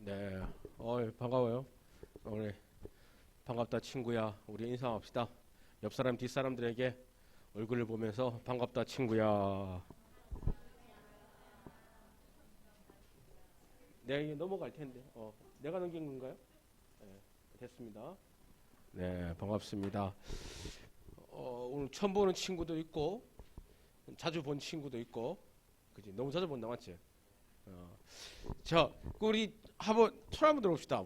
네, 반가워요. 우리 반갑다 친구야. 우리 인사합시다. 옆 사람 뒷사람들에게 얼굴을 보면서 반갑다 친구야. 네, 이게 넘어갈 텐데. 내가 넘긴 건가요? 네, 됐습니다. 네, 반갑습니다. 오늘 처음 보는 친구도 있고 자주 본 친구도 있고, 그지? 너무 자주 본다 맞지? 어, 자, 우리 손 한번 들어봅시다.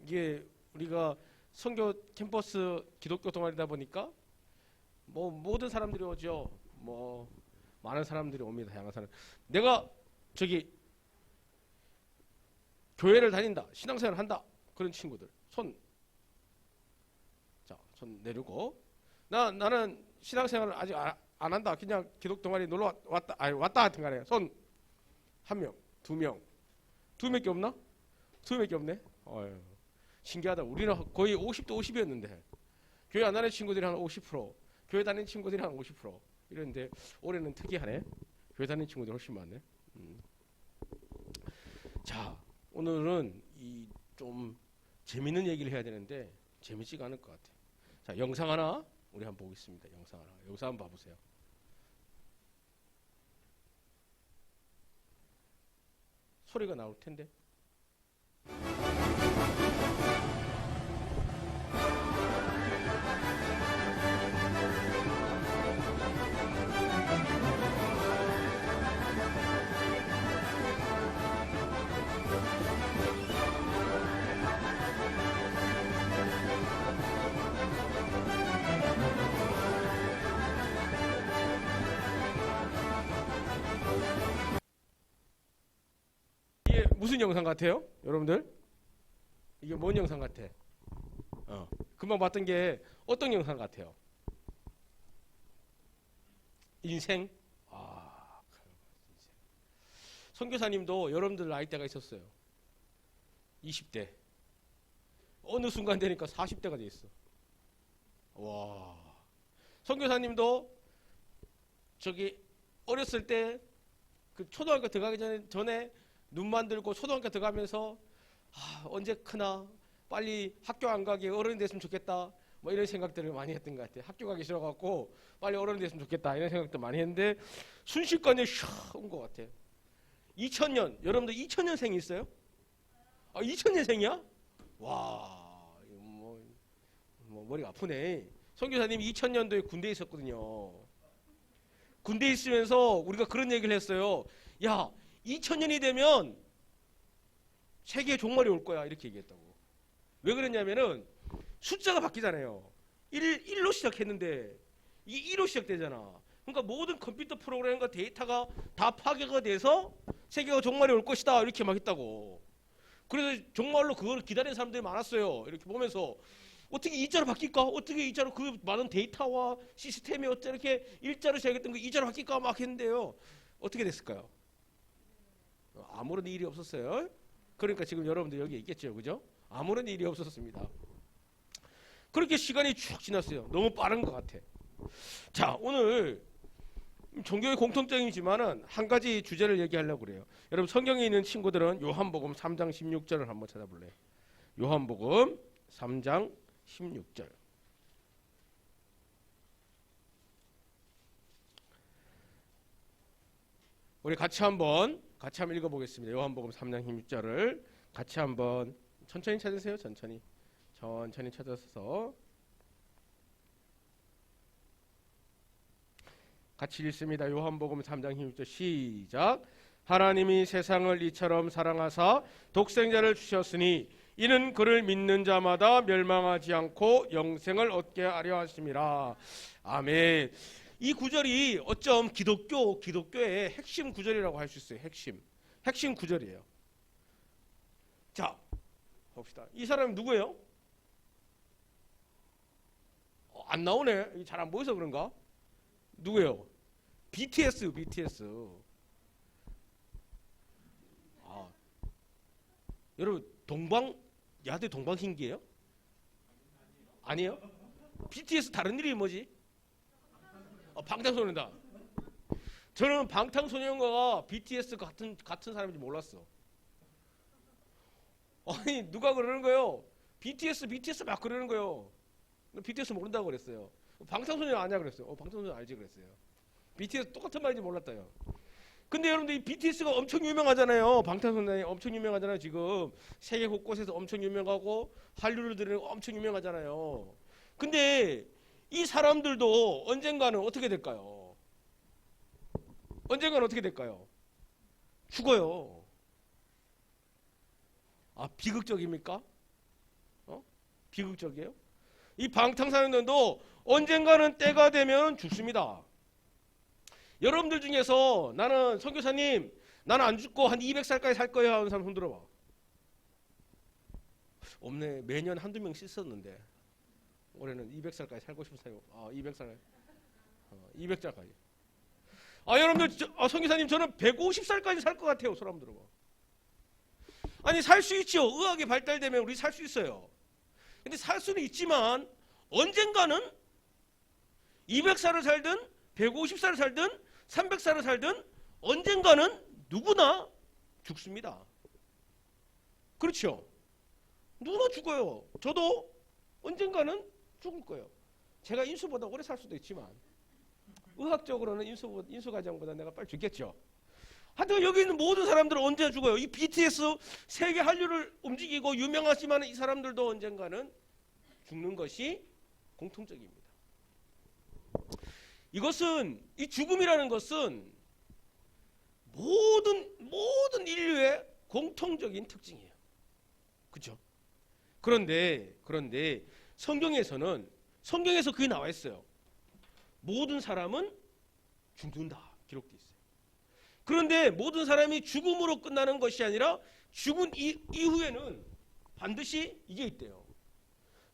이게 우리가 선교 캠퍼스 기독교 동아리다 보니까 뭐 모든 사람들이 오죠. 뭐 많은 사람들이 옵니다. 다양한 사람. 내가 저기 교회를 다닌다, 신앙생활을 한다 그런 친구들 손 내리고, 나는 신앙생활을 아직 안 한다. 그냥 기독 동아리 놀러 왔다 하여튼 간에 손 한 명, 두 명밖에 없나? 두 명밖에 없네. 신기하다. 우리는 거의 50대 50이었는데 교회 안 다니는 친구들이 한 50%, 교회 다니는 친구들이 한 50% 이랬는데 올해는 특이하네. 교회 다니는 친구들이 훨씬 많네. 자, 오늘은 이 좀 재밌는 얘기를 해야 되는데 재밌지가 않을 것 같아. 자, 영상 하나 우리 한번 보겠습니다. 영상 한번 봐보세요. 소리가 나올 텐데. 이게 무슨 영상 같아요? 여러분들? 이게 뭔 영상 같아? 금방 봤던 게 어떤 영상 같아요? 인생? 인생. 선교사님도 여러분들 나이대가 있었어요. 20대. 어느 순간 되니까 40대가 돼 있어. 와. 선교사님도 저기 어렸을 때 그 초등학교 들어가기 전에 눈 만들고 초등학교 들어가면서 언제 크나, 빨리 학교 안 가게 어른이 됐으면 좋겠다, 뭐 이런 생각들을 많이 했던 것 같아요. 학교 가기 싫어갖고 빨리 어른이 됐으면 좋겠다 이런 생각도 많이 했는데 순식간에 샥 온 것 같아요. 2000년, 여러분들 2000년생이 있어요? 2000년생이야? 와, 이거 뭐 머리가 아프네. 선교사님이 2000년도에 군대에 있었거든요. 군대에 있으면서 우리가 그런 얘기를 했어요. 야, 2000년이 되면 세계에 종말이 올 거야 이렇게 얘기했다고. 왜 그랬냐면은 숫자가 바뀌잖아요. 1로 시작했는데 이게 2로 시작되잖아. 그러니까 모든 컴퓨터 프로그램과 데이터가 다 파괴가 돼서 세계가 종말이 올 것이다 이렇게 막 했다고. 그래서 정말로 그걸 기다리는 사람들이 많았어요. 이렇게 보면서 어떻게 2자로 바뀔까? 어떻게 2자로 그 많은 데이터와 시스템이 어떻게 이렇게 1자로 시작했던 거 2자로 바뀔까 막 했는데요. 어떻게 됐을까요? 아무런 일이 없었어요. 그러니까 지금 여러분들 여기 있겠죠, 그죠? 아무런 일이 없었습니다. 그렇게 시간이 쭉 지났어요. 너무 빠른 것 같아. 자, 오늘 종교의 공통점이지만은 한 가지 주제를 얘기하려고 그래요. 여러분 성경에 있는 친구들은 요한복음 3장 16절을 한번 찾아볼래요. 요한복음 3장 16절. 우리 같이 한번 읽어보겠습니다. 요한복음 3장 16절을 같이 한번 천천히 찾으세요. 천천히 찾아서 같이 읽습니다. 요한복음 3장 16절 시작. 하나님이 세상을 이처럼 사랑하사 독생자를 주셨으니 이는 그를 믿는 자마다 멸망하지 않고 영생을 얻게 하려 하심이라. 아멘. 이 구절이 어쩜 기독교의 핵심 구절이라고 할 수 있어요. 핵심 구절이에요. 자, 봅시다. 이 사람이 누구예요? 안 나오네. 잘 안 보여서 그런가? 누구예요? BTS. 여러분 야대 동방신기예요? 아니에요? BTS 다른 이름이 뭐지? 방탄소년단. 저는 방탄소년단과 BTS 같은 사람인지 몰랐어. 아니 누가 그러는 거예요? BTS 막 그러는 거예요. BTS 모른다고 그랬어요. 방탄소년 아냐 그랬어요. 방탄소년 알지 그랬어요. BTS 똑같은 말인지 몰랐다요. 근데 여러분들 이 BTS가 엄청 유명하잖아요. 방탄소년이 엄청 유명하잖아요. 지금 세계 곳곳에서 엄청 유명하고 한류들은 엄청 유명하잖아요. 근데 이 사람들도 언젠가는 어떻게 될까요? 언젠가는 어떻게 될까요? 죽어요. 아, 비극적입니까? 비극적이에요? 이 방탄소년단도 언젠가는 때가 되면 죽습니다. 여러분들 중에서 나는 선교사님 나는 안 죽고 한 200살까지 살 거예요 하는 사람 손 들어봐. 없네. 매년 한두 명씩 있었는데 올해는 200살까지 살고 싶은 사람이 200살 200살까지. 여러분들 선교사님 저는 150살까지 살 것 같아요. 손 한번 들어봐. 아니 살 수 있죠. 의학이 발달되면 우리 살 수 있어요. 근데 살 수는 있지만 언젠가는 200살을 살든 150살을 살든 300살을 살든 언젠가는 누구나 죽습니다. 그렇죠? 누구나 죽어요. 저도 언젠가는 죽을 거예요. 제가 인수보다 오래 살 수도 있지만 의학적으로는 인수 과정보다 내가 빨리 죽겠죠. 하여튼 여기 있는 모든 사람들은 언제 죽어요. 이 BTS 세계 한류를 움직이고 유명하지만 이 사람들도 언젠가는 죽는 것이 공통적입니다. 이것은 이 죽음이라는 것은 모든 인류의 공통적인 특징이에요. 그렇죠? 그런데 성경에서 그게 나와 있어요. 모든 사람은 죽는다 기록되어 있어요. 그런데 모든 사람이 죽음으로 끝나는 것이 아니라 죽은 이후에는 반드시 이게 있대요.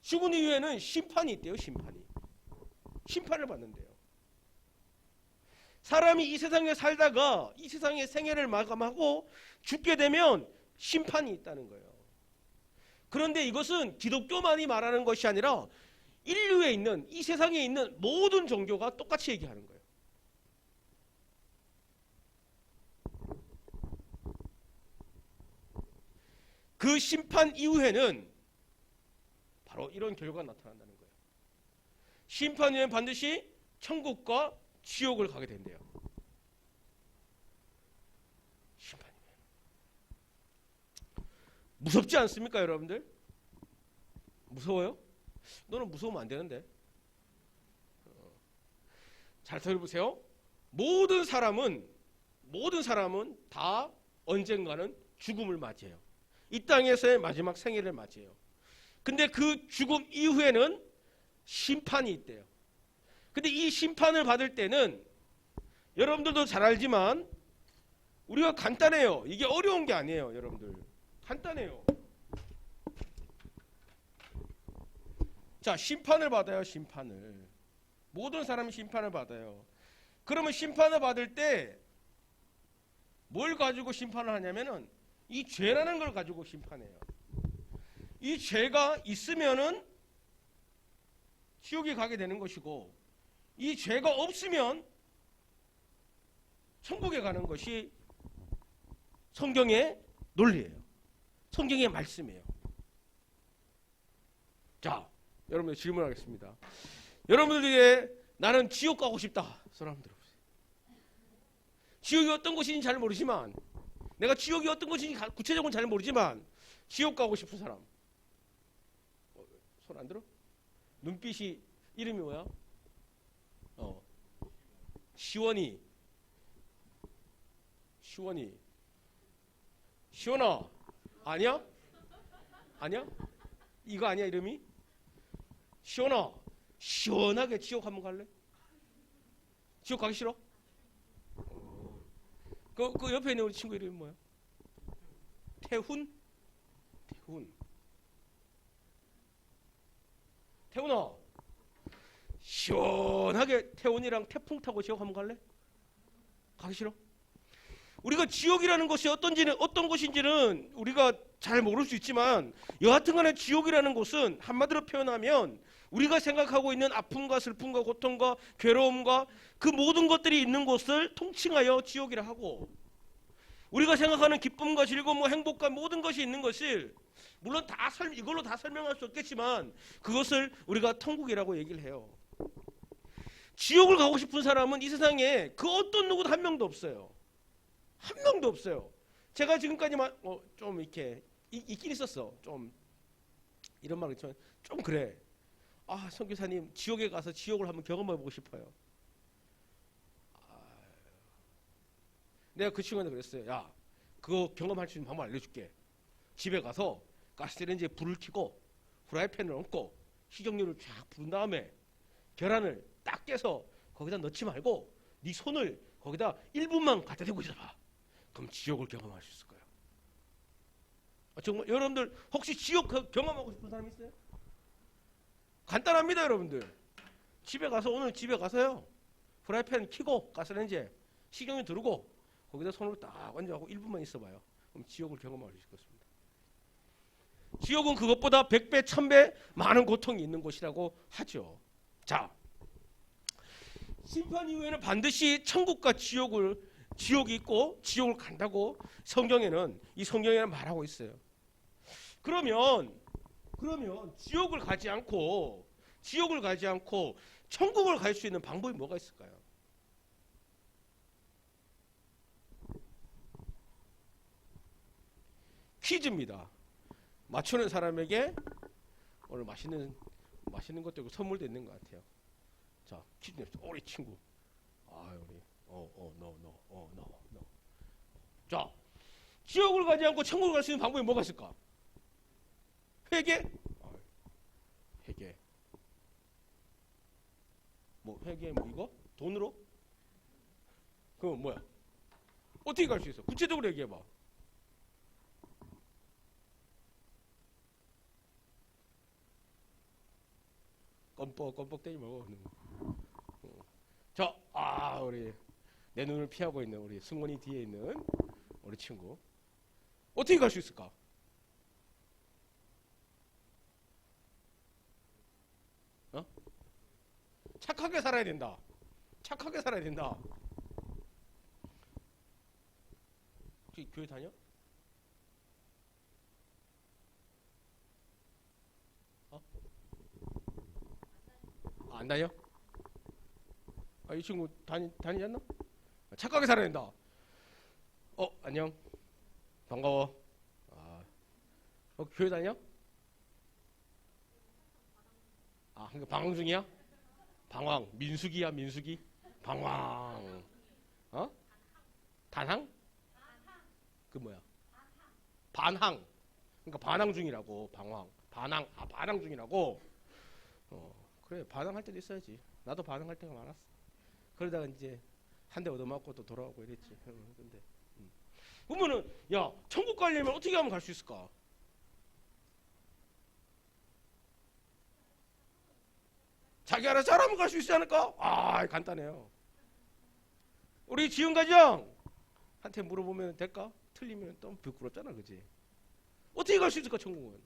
죽은 이후에는 심판이 있대요. 심판을 받는대요. 사람이 이 세상에 살다가 이 세상의 생애를 마감하고 죽게 되면 심판이 있다는 거예요. 그런데 이것은 기독교만이 말하는 것이 아니라 인류에 있는 이 세상에 있는 모든 종교가 똑같이 얘기하는 거예요. 그 심판 이후에는 바로 이런 결과가 나타난다는 거예요. 심판 후에는 반드시 천국과 지옥을 가게 된대요. 심판 후에. 무섭지 않습니까, 여러분들? 무서워요? 너는 무서우면 안 되는데. 잘 들어보세요. 모든 사람은 다 언젠가는 죽음을 맞이해요. 이 땅에서의 마지막 생애를 맞이해요. 근데 그 죽음 이후에는 심판이 있대요. 근데 이 심판을 받을 때는 여러분들도 잘 알지만 우리가 간단해요. 이게 어려운 게 아니에요, 여러분들. 간단해요. 자, 심판을 받아요, 심판을. 모든 사람이 심판을 받아요. 그러면 심판을 받을 때 뭘 가지고 심판을 하냐면은 이 죄라는 걸 가지고 심판해요. 이 죄가 있으면은 지옥에 가게 되는 것이고 이 죄가 없으면 천국에 가는 것이 성경의 논리예요. 성경의 말씀이에요. 자, 여러분들 질문하겠습니다. 여러분들 중에 나는 지옥 가고 싶다. 손 한번 들어보세요. 지옥이 어떤 곳인지 잘 모르지만 내가 지옥이 어떤 곳인지 구체적으로 잘 모르지만 지옥 가고 싶은 사람. 손 안 들어? 눈빛이 이름이 뭐야? 시원이. 시원아. 아니야? 이거 아니야 이름이? 시원아. 시원하게 지옥 한번 갈래? 지옥 가기 싫어? 그 옆에 있는 우리 친구 이름이 뭐야? 태훈아. 시원하게 태훈이랑 태풍 타고 지옥 한번 갈래? 가기 싫어? 우리가 지옥이라는 것이 어떤 곳인지는 우리가 잘 모를 수 있지만 여하튼간에 지옥이라는 곳은 한마디로 표현하면 우리가 생각하고 있는 아픔과 슬픔과 고통과 괴로움과 그 모든 것들이 있는 곳을 통칭하여 지옥이라 하고 우리가 생각하는 기쁨과 즐거움과 행복과 모든 것이 있는 것을 물론 이걸로 다 설명할 수 없겠지만 그것을 우리가 천국이라고 얘기를 해요. 지옥을 가고 싶은 사람은 이 세상에 그 어떤 누구도 한 명도 없어요. 한 명도 없어요. 제가 지금까지만 좀 이렇게 있긴 있었어. 좀 이런 말을 있지만 좀 그래. 아, 선교사님 지옥에 가서 지옥을 한번 경험해보고 싶어요. 내가 그 친구한테 그랬어요. 야, 그거 경험할 수 있는 방법 알려줄게. 집에 가서 가스레인지에 불을 켜고 후라이팬을 얹고 식용유를 쫙 부은 다음에 계란을 딱 깨서 거기다 넣지 말고 네 손을 거기다 1분만 갖다 대고 있어봐. 그럼 지옥을 경험할 수 있을 거예요. 정말 여러분들 혹시 지옥 경험하고 싶은 사람 있어요? 간단합니다, 여러분들. 오늘 집에 가서요. 프라이팬 켜고 가스레인지에 식용유 두르고 거기다 손으로 딱 얹어갖고 1분만 있어봐요. 그럼 지옥을 경험할 수 있을 것입니다. 지옥은 그것보다 100배, 1000배 많은 고통이 있는 곳이라고 하죠. 자, 심판 이후에는 반드시 천국과 지옥이 있고 지옥을 간다고 성경에는 말하고 있어요. 그러면 지옥을 가지 않고 천국을 갈 수 있는 방법이 뭐가 있을까요? 퀴즈입니다. 맞추는 사람에게 오늘 맛있는 것도 있고 선물도 있는 것 같아요. 자, 퀴즈 냅시다. 우리 친구. 우리 no. 자, 지옥을 가지 않고 천국을 갈 수 있는 방법이 뭐가 있을까? 회개? 회개. 회개 이거? 돈으로? 그럼 뭐야? 어떻게 갈 수 있어? 구체적으로 얘기해봐. 껌뻑 떼지 말고. 자, 우리 내 눈을 피하고 있는 우리 승원이 뒤에 있는 우리 친구. 어떻게 갈 수 있을까? 착하게 살아야 된다. 혹시 교회 다녀? 안 다녀? 이 친구 다니지 않나? 착하게 살아야 된다. 안녕. 반가워. 교회 다녀? 그러니까 방황 중이야? 방황. 민숙이. 방황. 단항? 그 뭐야? 반항. 그러니까 반항 중이라고. 반항 중이라고. 그래, 반항할 때도 있어야지. 나도 반항할 때가 많았어. 그러다가 이제 한 대 얻어맞고 또 돌아오고 이랬지. 근데 그러면은 천국 가려면 어떻게 하면 갈 수 있을까? 자기 알아서 잘하면 갈 수 있지 않을까? 간단해요. 우리 지은 가정한테 물어보면 될까? 틀리면 또 부끄럽잖아, 그지? 어떻게 갈 수 있을까, 천국은?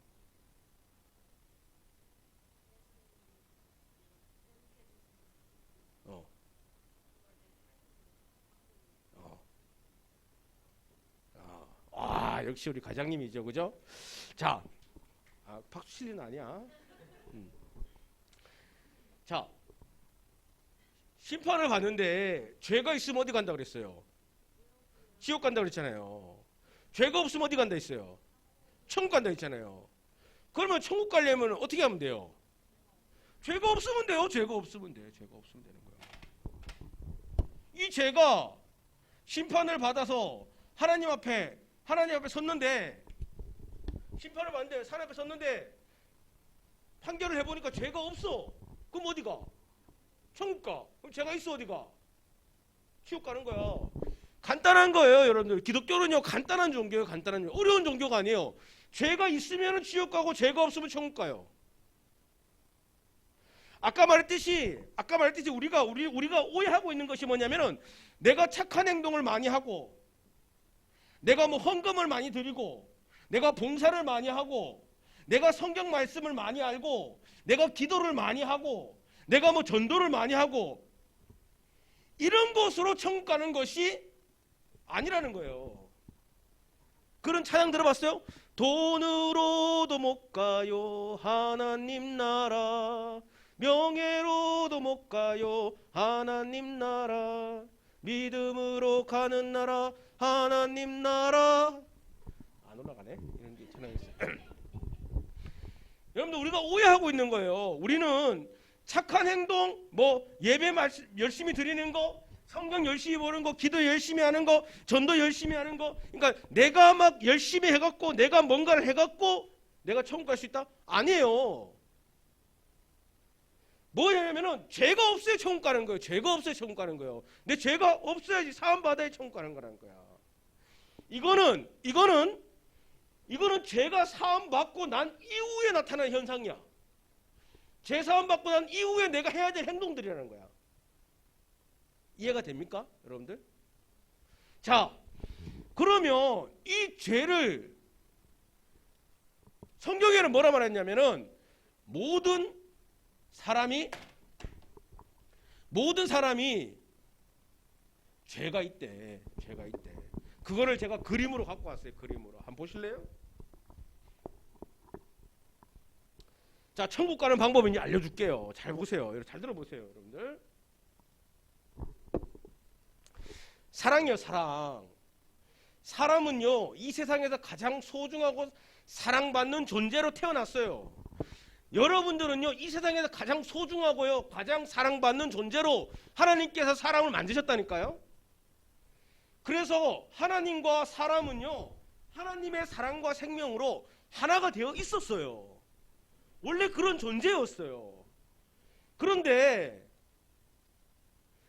역시 우리 과장님이죠, 그죠? 자, 박수 칠 일은 아니야. 자, 심판을 받는데 죄가 있으면 어디 간다 그랬어요? 지옥 간다 그랬잖아요. 죄가 없으면 어디 간다 했어요? 천국 간다 했잖아요. 그러면 천국 가려면 어떻게 하면 돼요? 죄가 없으면 돼요. 죄가 없으면 되는 거예요. 이 죄가 심판을 받아서 하나님 앞에 섰는데, 심판을 받는데 하나님 앞에 섰는데 판결을 해보니까 죄가 없어. 그럼 어디 가? 천국 가. 그럼 죄가 있어, 어디 가? 지옥 가는 거야. 간단한 거예요, 여러분들. 기독교는요, 간단한 종교예요. 어려운 종교가 아니에요. 죄가 있으면 지옥 가고 죄가 없으면 천국 가요. 아까 말했듯이 우리가 오해하고 있는 것이 뭐냐면은, 내가 착한 행동을 많이 하고, 내가 헌금을 많이 드리고, 내가 봉사를 많이 하고, 내가 성경 말씀을 많이 알고, 내가 기도를 많이 하고, 내가 전도를 많이 하고, 이런 것으로 천국 가는 것이 아니라는 거예요. 그런 찬양 들어봤어요? 돈으로도 못 가요 하나님 나라, 명예로도 못 가요 하나님 나라, 믿음으로 가는 나라 하나님 나라. 안 올라가네. 이런 게 찬양이 있어요. 여러분들, 우리가 오해하고 있는 거예요. 우리는 착한 행동, 뭐 예배 열심히 드리는 거, 성경 열심히 보는 거, 기도 열심히 하는 거, 전도 열심히 하는 거, 그러니까 내가 막 열심히 해갖고 내가 뭔가를 해갖고 내가 천국 갈 수 있다? 아니에요. 뭐냐면은 죄가 없어야 천국 가는 거예요. 죄가 없어야 천국 가는 거예요. 내 죄가 없어야지 사함 받아야 천국 가는 거라는 거야. 이거는 죄가 사함 받고 난 이후에 나타나는 현상이야. 죄 사함 받고 난 이후에 내가 해야 될 행동들이라는 거야. 이해가 됩니까, 여러분들? 자, 그러면 이 죄를 성경에는 뭐라 말했냐면은 모든 사람이 죄가 있대. 죄가 있대. 그거를 제가 그림으로 갖고 왔어요. 그림으로. 한번 보실래요? 자, 천국 가는 방법을 이제 알려줄게요. 잘 보세요. 잘 들어보세요, 여러분들. 사랑이요, 사랑. 사람은요, 이 세상에서 가장 소중하고 사랑받는 존재로 태어났어요. 여러분들은요, 이 세상에서 가장 소중하고요, 가장 사랑받는 존재로 하나님께서 사람을 만드셨다니까요. 그래서 하나님과 사람은요, 하나님의 사랑과 생명으로 하나가 되어 있었어요. 원래 그런 존재였어요. 그런데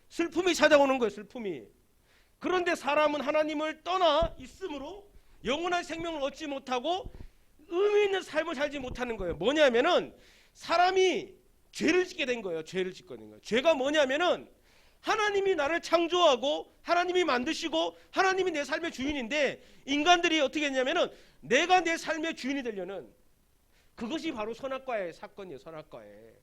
슬픔이 찾아오는 거예요, 슬픔이. 그런데 사람은 하나님을 떠나 있으므로 영원한 생명을 얻지 못하고 의미 있는 삶을 살지 못하는 거예요. 뭐냐면은 사람이 죄를 짓게 된 거예요. 죄를 짓게 된 거예요. 죄가 뭐냐면은 하나님이 나를 창조하고 하나님이 만드시고 하나님이 내 삶의 주인인데, 인간들이 어떻게 했냐면은 내가 내 삶의 주인이 되려는, 그것이 바로 선악과의 사건이에요. 선악과의.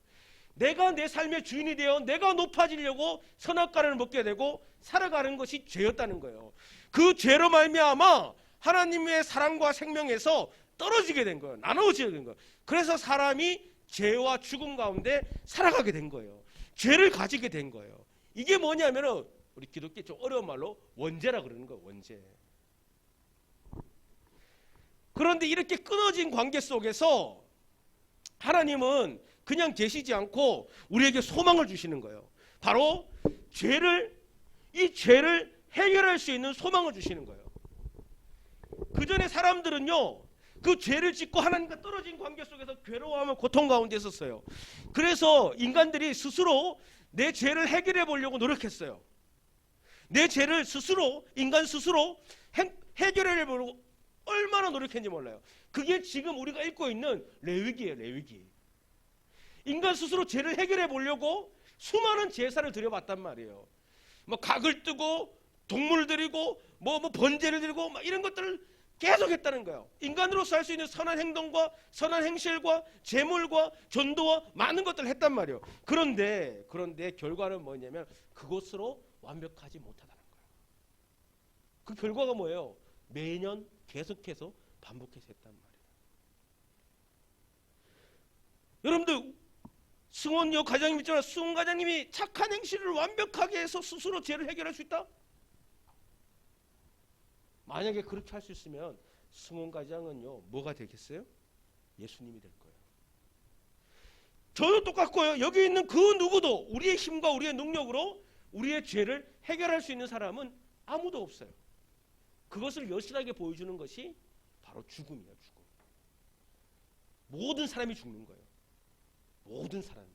내가 내 삶의 주인이 되어 내가 높아지려고 선악과를 먹게 되고 살아가는 것이 죄였다는 거예요. 그 죄로 말미암아 하나님의 사랑과 생명에서 떨어지게 된 거예요. 나누어지게 된 거예요. 그래서 사람이 죄와 죽음 가운데 살아가게 된 거예요. 죄를 가지게 된 거예요. 이게 뭐냐면은 우리 기독교 좀 어려운 말로 원죄라 그러는 거예요. 원죄. 그런데 이렇게 끊어진 관계 속에서 하나님은 그냥 계시지 않고 우리에게 소망을 주시는 거예요. 바로 이 죄를 해결할 수 있는 소망을 주시는 거예요. 그 전에 사람들은요, 그 죄를 짓고 하나님과 떨어진 관계 속에서 괴로워하며 고통 가운데 있었어요. 그래서 인간들이 스스로 내 죄를 해결해 보려고 노력했어요. 내 죄를 인간 스스로 해결해 보려고 얼마나 노력했는지 몰라요. 그게 지금 우리가 읽고 있는 레위기예요. 레위기. 인간 스스로 죄를 해결해 보려고 수많은 제사를 드려봤단 말이에요. 뭐 각을 뜨고 동물 드리고 뭐 번제를 드리고 막 이런 것들을 계속 했다는 거예요. 인간으로서 할 수 있는 선한 행동과 선한 행실과 제물과 전도와 많은 것들을 했단 말이에요. 그런데 결과는 뭐냐면 그것으로 완벽하지 못하다는 거예요. 그 결과가 뭐예요? 매년 계속해서 반복해서 했단 말이에요. 여러분들, 승원여 과장님 있잖아요. 승원 과장님이 착한 행실을 완벽하게 해서 스스로 죄를 해결할 수 있다? 만약에 그렇게 할 수 있으면 승원 과장은요, 뭐가 되겠어요? 예수님이 될 거예요. 저도 똑같고요. 여기 있는 그 누구도 우리의 힘과 우리의 능력으로 우리의 죄를 해결할 수 있는 사람은 아무도 없어요. 그것을 여실하게 보여주는 것이 바로 죽음이에요. 죽음. 모든 사람이 죽는 거예요. 모든 사람이.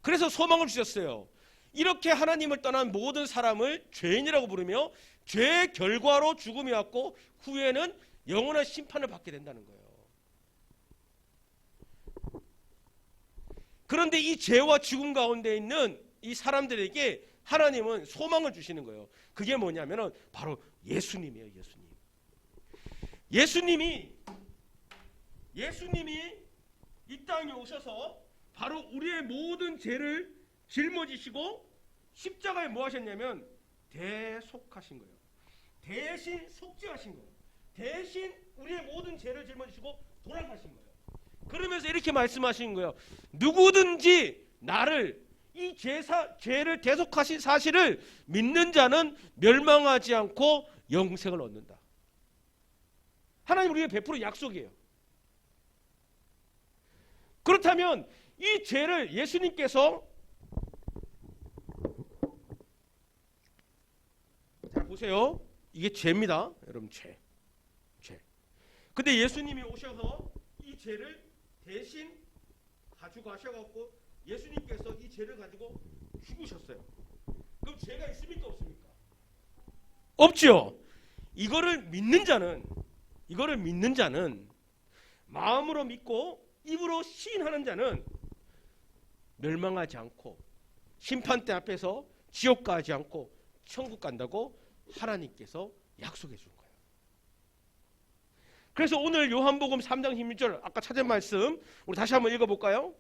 그래서 소망을 주셨어요. 이렇게 하나님을 떠난 모든 사람을 죄인이라고 부르며 죄의 결과로 죽음이 왔고 후에는 영원한 심판을 받게 된다는 거예요. 그런데 이 죄와 죽음 가운데 있는 이 사람들에게 하나님은 소망을 주시는 거예요. 그게 뭐냐면은 바로 예수님이에요. 예수님이 이 땅에 오셔서 바로 우리의 모든 죄를 짊어지시고 십자가에 뭐 하셨냐면 대속하신 거예요. 대신 속죄하신 거예요. 대신 우리의 모든 죄를 짊어지시고 돌아가신 거예요. 그러면서 이렇게 말씀하시는 거예요. 누구든지 나를 이 죄를 대속하신 사실을 믿는 자는 멸망하지 않고 영생을 얻는다. 하나님 우리에게 베푸는 약속이에요. 그렇다면 이 죄를 예수님께서 자 보세요. 이게 죄입니다. 여러분 죄. 근데 예수님이 오셔서 이 죄를 대신 가지고 가셔갖고 예수님께서 이 죄를 가지고 죽으셨어요. 그럼 죄가 있습니까 없습니까? 없죠. 이거를 믿는 자는 마음으로 믿고 입으로 시인하는 자는 멸망하지 않고 심판대 앞에서 지옥 가지 않고 천국 간다고 하나님께서 약속해 준 거예요. 그래서 오늘 요한복음 3장 16절 아까 찾은 말씀 우리 다시 한번 읽어볼까요?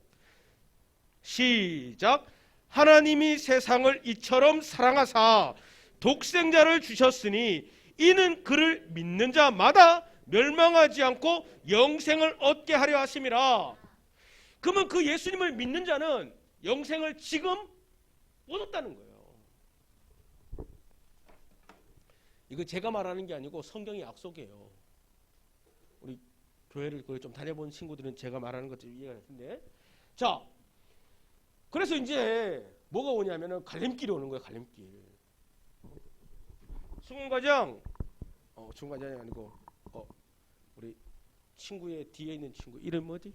시작. 하나님이 세상을 이처럼 사랑하사 독생자를 주셨으니 이는 그를 믿는 자마다 멸망하지 않고 영생을 얻게 하려 하심이라. 그러면 그 예수님을 믿는 자는 영생을 지금 얻었다는 거예요. 이거 제가 말하는 게 아니고 성경의 약속이에요. 우리 교회를 좀 다녀본 친구들은 제가 말하는 것 좀 이해가 될 텐데. 자, 그래서 이제 뭐가 오냐면은 갈림길이 오는 거예요. 갈림길. 수문과장, 중과장이 아니고 우리 친구의 뒤에 있는 친구 이름 뭐지?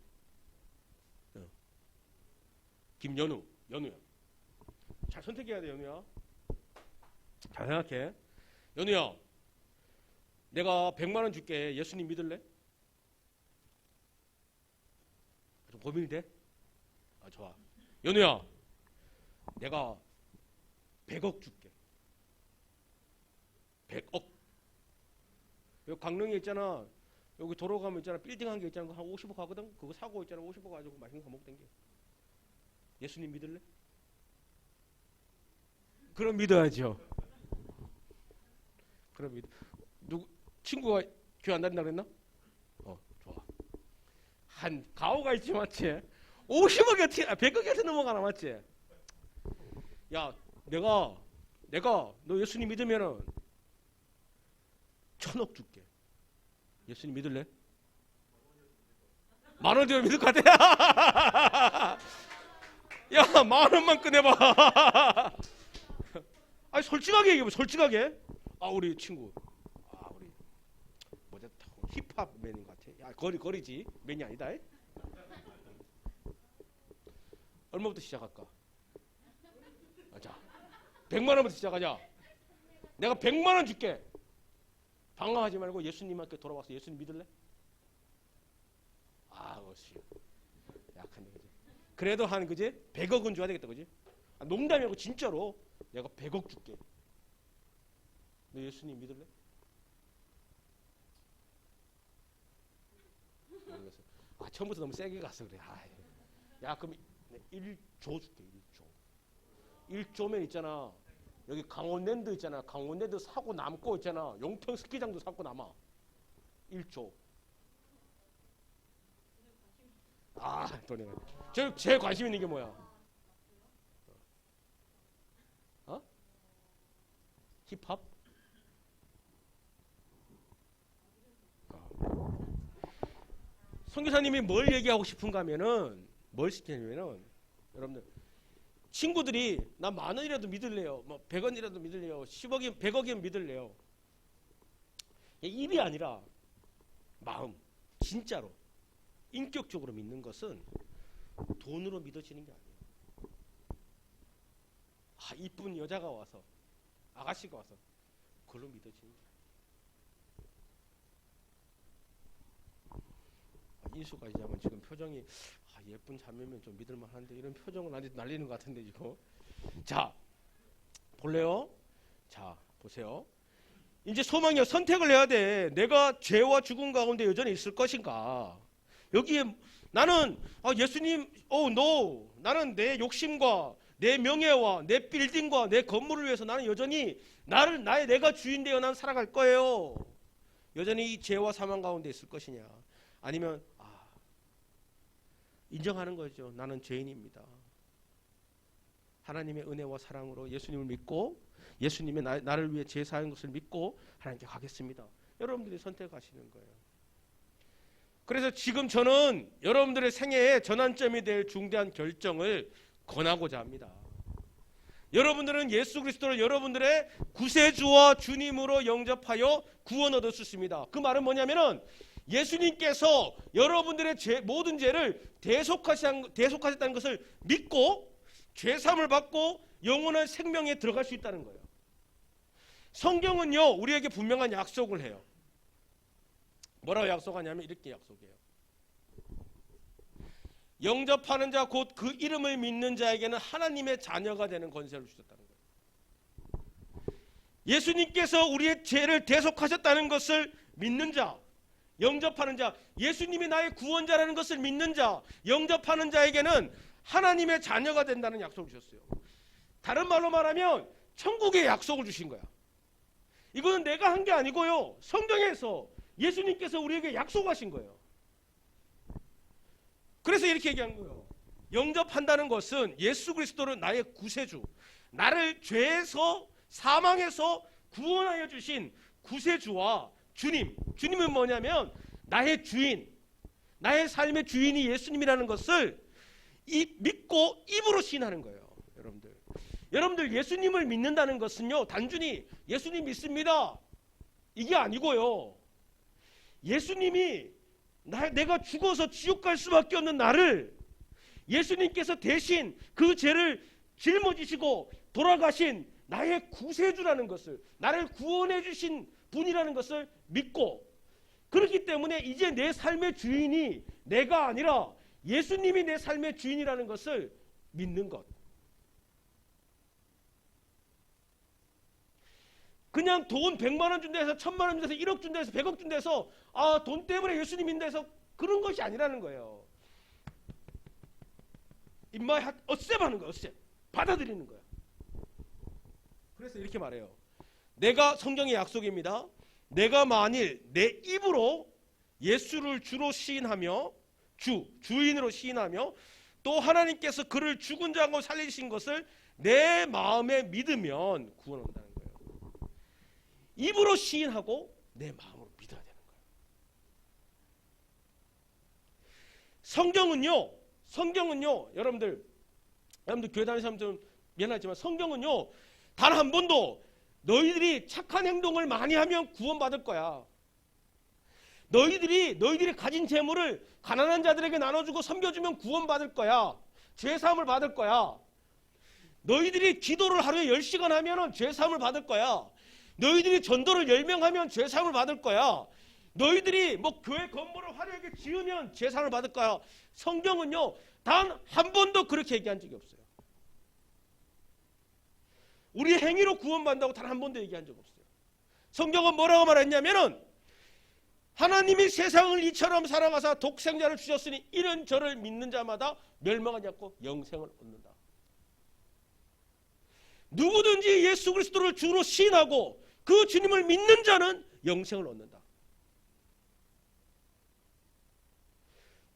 김연우, 연우야. 잘 선택해야 돼, 연우야. 잘 생각해. 연우야, 내가 100만 원 줄게. 예수님 믿을래? 좀 고민이 돼? 좋아. 연우야, 내가 100억 줄게. 100억. 여기 강릉에 있잖아. 여기 도로 가면 있잖아. 빌딩 한 개 있잖아. 한 50억 하거든. 그거 사고 있잖아. 50억 가지고 맛있는 거 먹고 댕겨. 예수님 믿을래? 그럼 믿어야죠. 그럼 누구 친구가 교회 안 다닌다 그랬나? 좋아. 한 가오가 있지 맞지? 50억이 어떻게 100억이 어떻게 넘어가나 맞지? 야, 내가 너 예수님 믿으면은 1000억 줄게. 예수님 믿을래? 10,000원 되면 믿을 것 같아. 야, 10,000원만 꺼내봐. 아니 솔직하게 얘기해봐. 솔직하게. 우리 친구. 우리 뭐지? 힙합 맨인 것 같아. 야, 거리지. 맨이 아니다. 얼마부터 시작할까? 자, 100만 원부터 시작하자. 내가 100만 원 줄게. 방황하지 말고 예수님한테 돌아와서 예수님 믿을래? 그렇지. 약한데 그지? 그래도 한 그지? 100억은 줘야 되겠다 그지? 농담이고 진짜로 내가 100억 줄게. 너 예수님 믿을래? 처음부터 너무 세게 갔어 그래. 야 그럼 1조 줄게. 1조면 있잖아. 여기 강원랜드 있잖아. 강원랜드 사고 남고 있잖아. 용평 스키장도 사고 남아. 1조. 돈이 제일 관심 있는 게 뭐야? 힙합? 선교사님이 뭘 얘기하고 싶은가 하면은 뭘 시키냐면은 여러분들 친구들이 나 10,000원이라도 믿을래요. 뭐 100원이라도 믿을래요. 10억이면 100억이면 믿을래요. 입이 아니라 마음, 진짜로 인격적으로 믿는 것은 돈으로 믿어지는 게 아니에요. 이쁜 여자가 와서 아가씨가 와서 그걸로 믿어지는 게 아니에요. 인수가 이자면 지금 표정이 예쁜 자매면 좀 믿을만한데 이런 표정은 날리는 것 같은데 이거. 자 볼래요? 자 보세요. 이제 소망이요. 선택을 해야 돼. 내가 죄와 죽음 가운데 여전히 있을 것인가. 여기에 나는 예수님 no. 나는 내 욕심과 내 명예와 내 빌딩과 내 건물을 위해서 나는 여전히 내가 주인 되어 난 살아갈 거예요. 여전히 이 죄와 사망 가운데 있을 것이냐, 아니면 인정하는 거죠. 나는 죄인입니다. 하나님의 은혜와 사랑으로 예수님을 믿고 예수님이 나를 위해 제사한 것을 믿고 하나님께 가겠습니다. 여러분들이 선택하시는 거예요. 그래서 지금 저는 여러분들의 생애의 전환점이 될 중대한 결정을 권하고자 합니다. 여러분들은 예수 그리스도를 여러분들의 구세주와 주님으로 영접하여 구원 얻을 수 있습니다. 그 말은 뭐냐면은 예수님께서 여러분들의 모든 죄를 대속하셨다는 것을 믿고 죄사함을 받고 영원한 생명에 들어갈 수 있다는 거예요. 성경은요, 우리에게 분명한 약속을 해요. 뭐라고 약속하냐면 이렇게 약속해요. 영접하는 자 곧 그 이름을 믿는 자에게는 하나님의 자녀가 되는 권세를 주셨다는 거예요. 예수님께서 우리의 죄를 대속하셨다는 것을 믿는 자, 영접하는 자, 예수님이 나의 구원자라는 것을 믿는 자, 영접하는 자에게는 하나님의 자녀가 된다는 약속을 주셨어요. 다른 말로 말하면 천국의 약속을 주신 거야. 이거는 내가 한 게 아니고요, 성경에서 예수님께서 우리에게 약속하신 거예요. 그래서 이렇게 얘기한 거예요. 영접한다는 것은 예수 그리스도를 나의 구세주, 나를 죄에서 사망에서 구원하여 주신 구세주와 주님은 뭐냐면 나의 주인, 나의 삶의 주인이 예수님이라는 것을 믿고 입으로 시인하는 거예요. 여러분들 예수님을 믿는다는 것은요, 단순히 예수님 믿습니다 이게 아니고요, 예수님이 내가 죽어서 지옥 갈 수밖에 없는 나를 예수님께서 대신 그 죄를 짊어지시고 돌아가신 나의 구세주라는 것을, 나를 구원해 주신 분이라는 것을 믿고, 그렇기 때문에 이제 내 삶의 주인이 내가 아니라 예수님이 내 삶의 주인이라는 것을 믿는 것. 그냥 돈 100만 원 준다 해서 1000만 원 준다 해서 1억 준다 해서 100억 준다 해서 돈 때문에 예수님 믿는다 해서 그런 것이 아니라는 거예요. 입마에 어셈하는 거예요. 어셈. 받아들이는 거예요. 그래서 이렇게 말해요. 내가, 성경의 약속입니다. 내가 만일 내 입으로 예수를 주로 시인하며 주인으로 시인하며 또 하나님께서 그를 죽은 자 가운데 살리신 것을 내 마음에 믿으면 구원 온다는 거예요. 입으로 시인하고 내 마음으로 믿어야 되는 거예요. 성경은요, 여러분들 교회 다니는 사람들은 미안하지만 성경은요, 단 한 번도 너희들이 착한 행동을 많이 하면 구원받을 거야, 너희들이 가진 재물을 가난한 자들에게 나눠주고 섬겨주면 구원받을 거야, 죄사함을 받을 거야, 너희들이 기도를 하루에 10시간 하면 죄사함을 받을 거야, 너희들이 전도를 10명 하면 죄사함을 받을 거야, 너희들이 교회 건물을 화려하게 지으면 죄사함을 받을 거야. 성경은요, 단 한 번도 그렇게 얘기한 적이 없어요. 우리 행위로 구원받는다고 단 한 번도 얘기한 적 없어요. 성경은 뭐라고 말했냐면은 하나님이 세상을 이처럼 사랑하사 독생자를 주셨으니 이는 저를 믿는 자마다 멸망하지 않고 영생을 얻는다. 누구든지 예수 그리스도를 주로 시인하고 그 주님을 믿는 자는 영생을 얻는다.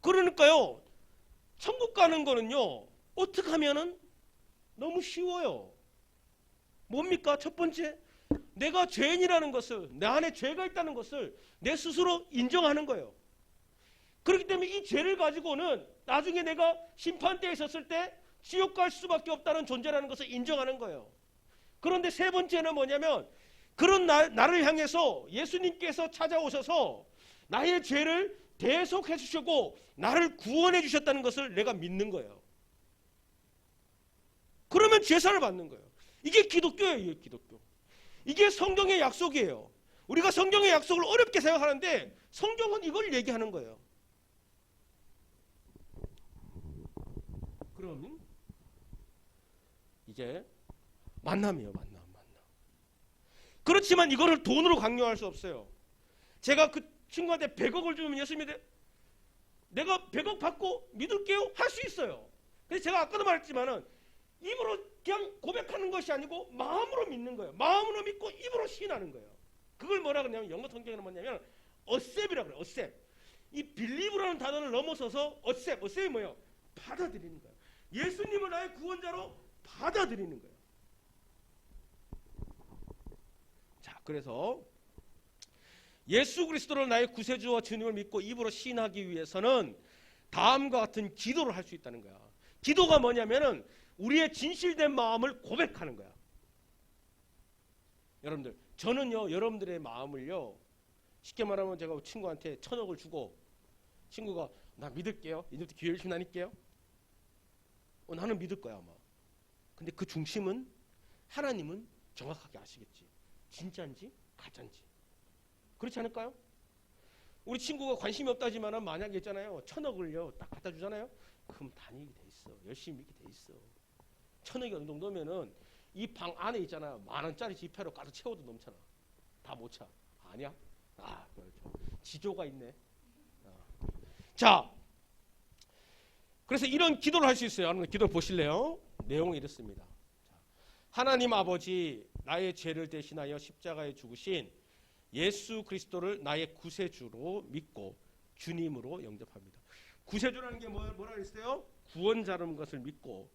그러니까요, 천국 가는 거는요, 어떻게 하면은 너무 쉬워요. 뭡니까? 첫 번째, 내가 죄인이라는 것을, 내 안에 죄가 있다는 것을 내 스스로 인정하는 거예요. 그렇기 때문에 이 죄를 가지고는 나중에 내가 심판대에 있었을 때 지옥 갈 수밖에 없다는 존재라는 것을 인정하는 거예요. 그런데 세 번째는 뭐냐면, 그런 나를 향해서 예수님께서 찾아오셔서 나의 죄를 대속해 주시고 나를 구원해 주셨다는 것을 내가 믿는 거예요. 그러면 죄사를 받는 거예요. 이게 기독교예요. 이게 기독교. 이게 성경의 약속이에요. 우리가 성경의 약속을 어렵게 생각하는데 성경은 이걸 얘기하는 거예요. 그러면 이제 만남이에요. 만남. 그렇지만 이거를 돈으로 강요할 수 없어요. 제가 그 친구한테 100억을 주면 예수님이 내가 100억 받고 믿을게요? 할 수 있어요. 근데 제가 아까도 말했지만은 입으로 그냥 고백하는 것이 아니고 마음으로 믿는 거예요. 마음으로 믿고 입으로 시인하는 거예요. 그걸 뭐라 그러냐면 영어 성경에는 뭐냐면 accept이라고 그래요. accept. 이 believe라는 단어를 넘어서서 accept이 뭐예요? 받아들이는 거예요. 예수님을 나의 구원자로 받아들이는 거예요. 자, 그래서 예수 그리스도를 나의 구세주와 주님을 믿고 입으로 시인하기 위해서는 다음과 같은 기도를 할 수 있다는 거야. 기도가 뭐냐면은 우리의 진실된 마음을 고백하는 거야. 여러분들, 저는요 여러분들의 마음을요 쉽게 말하면 제가 친구한테 1,000억을 주고 친구가 나 믿을게요. 이제부터 교회 열심히 다닐게요. 나는 믿을 거야 아마. 근데 그 중심은 하나님은 정확하게 아시겠지. 진짜인지 가짜인지. 그렇지 않을까요? 우리 친구가 관심이 없다지만 만약에 있잖아요 1,000억을요 딱 갖다 주잖아요. 그럼 다니게 돼 있어. 열심히 믿게 돼 있어. 1,000억이 어느 정도면은 이 방 안에 있잖아 10,000원짜리 지폐로 가득 채워도 넘잖아. 다 못 차. 아니야? 그렇죠. 지조가 있네. 자, 그래서 이런 기도를 할 수 있어요. 여러분 기도 보실래요? 내용이 이렇습니다. 하나님 아버지, 나의 죄를 대신하여 십자가에 죽으신 예수 그리스도를 나의 구세주로 믿고 주님으로 영접합니다. 구세주라는 게 뭐라 그랬어요? 구원자라는 것을 믿고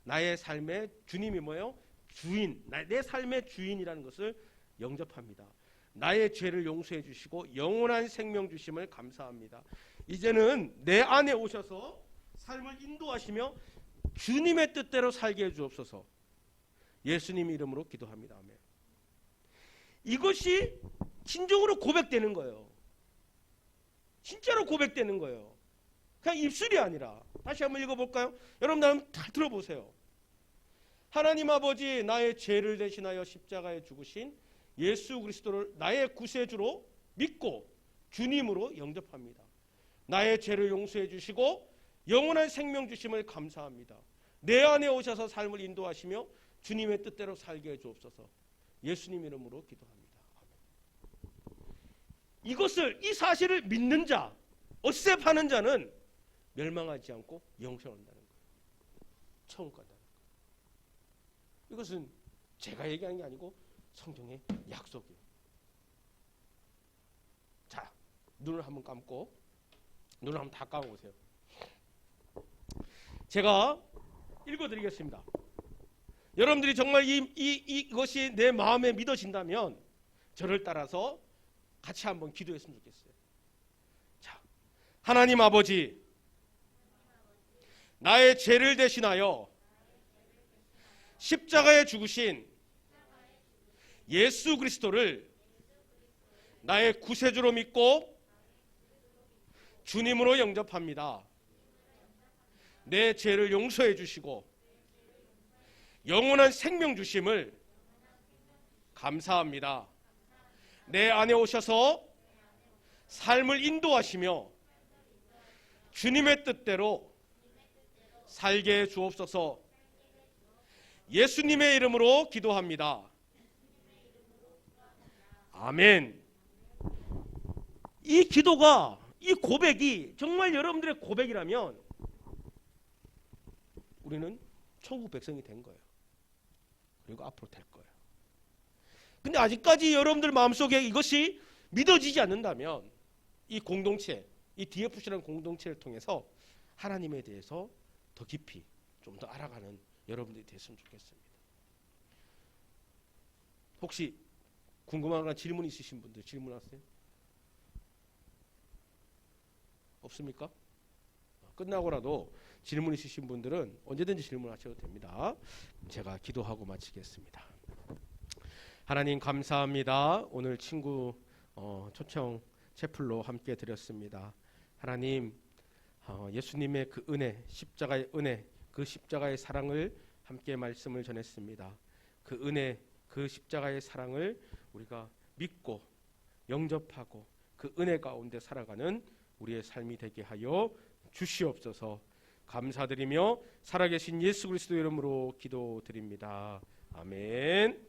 나의 삶의 주님이 뭐예요? 주인, 내 삶의 주인이라는 것을 영접합니다. 나의 죄를 용서해 주시고 영원한 생명 주심을 감사합니다. 이제는 내 안에 오셔서 삶을 인도하시며 주님의 뜻대로 살게 해 주옵소서. 예수님 이름으로 기도합니다. 아멘. 이것이 진정으로 고백되는 거예요. 진짜로 고백되는 거예요. 그냥 입술이 아니라. 다시 한번 읽어볼까요? 여러분 한번 다 들어보세요. 하나님 아버지, 나의 죄를 대신하여 십자가에 죽으신 예수 그리스도를 나의 구세주로 믿고 주님으로 영접합니다. 나의 죄를 용서해 주시고 영원한 생명 주심을 감사합니다. 내 안에 오셔서 삶을 인도하시며 주님의 뜻대로 살게 해 주옵소서. 예수님 이름으로 기도합니다. 이것을, 이 사실을 믿는 자, 어셉하는 자는 멸망하지 않고 영생한다는 거예요. 천국 간다는 거예요. 이것은 제가 얘기하는 게 아니고 성경의 약속이에요. 자, 눈을 한번 감고, 눈을 한번 다 감아보세요. 제가 읽어드리겠습니다. 여러분들이 정말 이것이 내 마음에 믿어진다면 저를 따라서 같이 한번 기도했으면 좋겠어요. 자, 하나님 아버지, 나의 죄를 대신하여 십자가에 죽으신 예수 그리스도를 나의 구세주로 믿고 주님으로 영접합니다. 내 죄를 용서해 주시고 영원한 생명 주심을 감사합니다. 내 안에 오셔서 삶을 인도하시며 주님의 뜻대로 살게 해 주옵소서. 예수님의 이름으로 기도합니다. 아멘. 이 기도가, 이 고백이 정말 여러분들의 고백이라면 우리는 천국 백성이 된 거예요. 그리고 앞으로 될 거예요. 근데 아직까지 여러분들 마음속에 이것이 믿어지지 않는다면 이 공동체, 이 DFC라는 공동체를 통해서 하나님에 대해서 더 깊이 좀 더 알아가는 여러분들이 됐으면 좋겠습니다. 혹시 궁금한 질문 있으신 분들 질문하세요? 없습니까? 끝나고라도 질문 있으신 분들은 언제든지 질문하셔도 됩니다. 제가 기도하고 마치겠습니다. 하나님 감사합니다. 오늘 친구 초청 채플로 함께 드렸습니다. 하나님, 예수님의 그 은혜, 십자가의 은혜, 그 십자가의 사랑을 함께 말씀을 전했습니다. 그 은혜, 그 십자가의 사랑을 우리가 믿고 영접하고 그 은혜 가운데 살아가는 우리의 삶이 되게 하여 주시옵소서. 감사드리며 살아계신 예수 그리스도 이름으로 기도드립니다. 아멘.